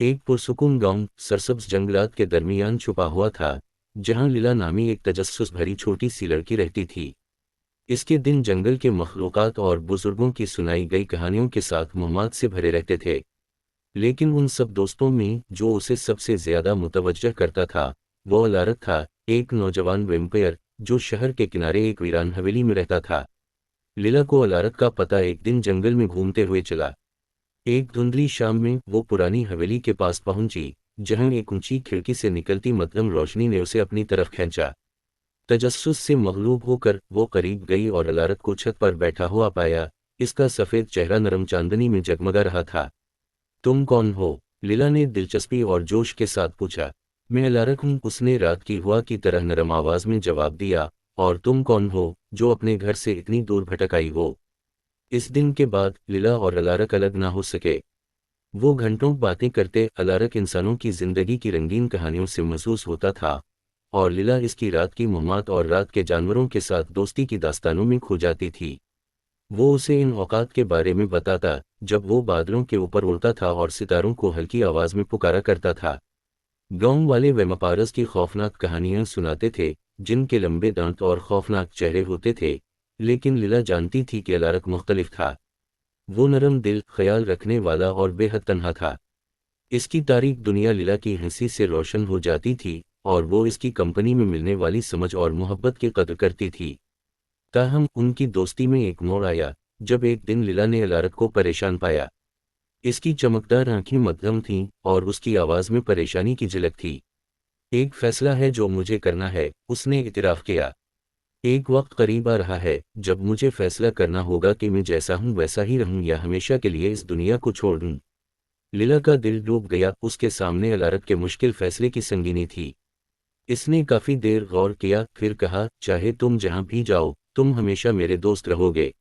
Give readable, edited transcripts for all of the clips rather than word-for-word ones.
एक पुरसुकून गांव सरसब्ज जंगलात के दरमियान छुपा हुआ था, जहां लीला नामी एक तजस्सुस भरी छोटी सी लड़की रहती थी। इसके दिन जंगल के मखलूकात और बुजुर्गों की सुनाई गई कहानियों के साथ मुहम्मद से भरे रहते थे। लेकिन उन सब दोस्तों में जो उसे सबसे ज्यादा मुतवज्जह करता था, वो अलारक था, एक नौजवान वेम्पायर जो शहर के किनारे एक वीरान हवेली में रहता था। लीला को अलारक का पता एक दिन जंगल में घूमते हुए चला। एक धुंधली शाम में वो पुरानी हवेली के पास पहुंची, जहां एक ऊंची खिड़की से निकलती मध्यम रोशनी ने उसे अपनी तरफ खींचा। तजस्सुस से मगलूब होकर वो करीब गई और अलारक को छत पर बैठा हुआ पाया। इसका सफेद चेहरा नरम चांदनी में जगमगा रहा था। तुम कौन हो? लीला ने दिलचस्पी और जोश के साथ पूछा। मैं अलारक हूँ, उसने रात की हुआ की तरह नरम आवाज में जवाब दिया। और तुम कौन हो जो अपने घर से इतनी दूर भटक आई हो? इस दिन के बाद लीला और अलारक अलग ना हो सके। वो घंटों बातें करते। अलारक इंसानों की जिंदगी की रंगीन कहानियों से महसूस होता था, और लीला इसकी रात की मुहम्मद और रात के जानवरों के साथ दोस्ती की दास्तानों में खो जाती थी। वो उसे इन औकात के बारे में बताता जब वो बादलों के ऊपर उड़ता था और सितारों को हल्की आवाज में पुकारा करता था। गांव वाले वेम्पायर्स की खौफनाक कहानियां सुनाते थे, जिनके लंबे दांत और खौफनाक चेहरे होते थे। लेकिन लीला जानती थी कि अलारक मुख्तलिफ था। वो नरम दिल, ख्याल रखने वाला और बेहद तन्हा था। इसकी तारीख दुनिया लीला की हंसी से रोशन हो जाती थी, और वो इसकी कंपनी में मिलने वाली समझ और मोहब्बत की कदर करती थी। ताहम उनकी दोस्ती में एक मोड़ आया, जब एक दिन लीला ने अलारक को परेशान पाया। इसकी चमकदार आंखें मध्यम थीं, और उसकी आवाज़ में परेशानी की झलक थी। एक फैसला है जो मुझे करना है, उसने इतराफ़ किया। एक वक्त करीब आ रहा है जब मुझे फैसला करना होगा कि मैं जैसा हूँ वैसा ही रहूँ या हमेशा के लिए इस दुनिया को छोड़ दूँ। लीला का दिल डूब गया। उसके सामने अलारक के मुश्किल फैसले की संगीनी थी। इसने काफी देर गौर किया, फिर कहा, चाहे तुम जहां भी जाओ, तुम हमेशा मेरे दोस्त रहोगे।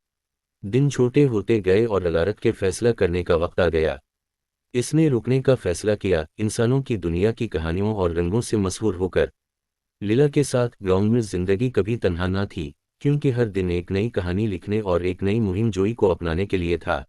दिन छोटे होते गए और अलारक के फैसला करने का वक्त आ गया। इसने रुकने का फैसला किया, इंसानों की दुनिया की कहानियों और रंगों से मशहूर होकर। लीला के साथ ग्राउंड में जिंदगी कभी तन्हा ना थी, क्योंकि हर दिन एक नई कहानी लिखने और एक नई मुहिम जोई को अपनाने के लिए था।